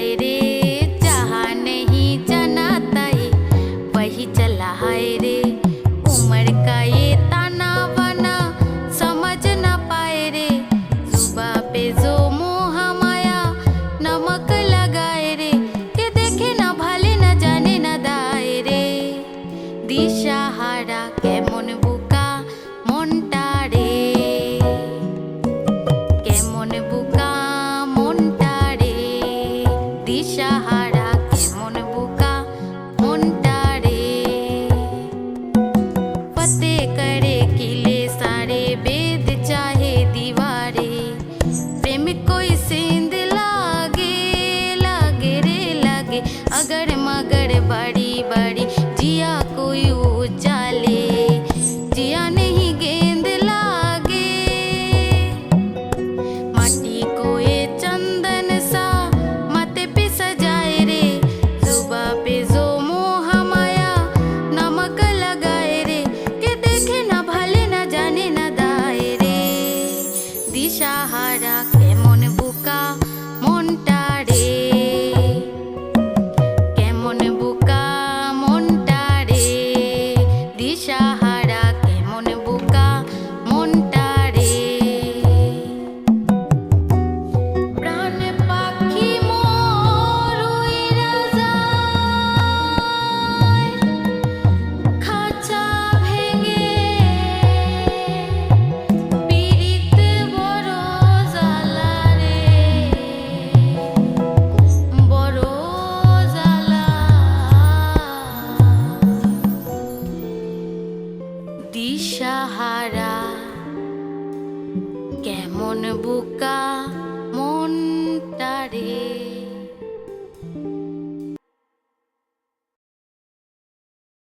जाए रे, जहाँ नहीं जाना ताए वही चला है रे। उम्र का ये ताना बाना समझ ना पाए रे, जुबां पे जो मोह माया नमक लगाए रे, के देखे ना भाले ना जाने ना दाए रे। दिशाहारा केमन बुका मनटा रे, केमन बुका मनटा रे। दिशाहारा केमन बुका मनटा रे। फतेह करे किले सारे वेद चाहे दीवारे, प्रेम कोई सेंध लागे लागे रे लागे। अगर मगर बड़ी बड़ी जिया कोई उजाले, जिया नहीं गेंद लागे। माटी को ये चंदन सा माथे पे सजाए रे, जुबां पे जो मोह माया नमक लगाए रे, के देखे ना भाले ना जाने ना दाए रे। दिशाहारा केमन बुका मनटा रे, केमन बुका मनटा रे। दिशाहारा केमन बुका मनटा रे। প্রাণ পাখি মোর উইরা যায়, খাঁচা ভেঙে পিরিত বড় জ্বালা রে, বড় জ্বালা। দিশাহারা কেমন বুকা মনটা রে।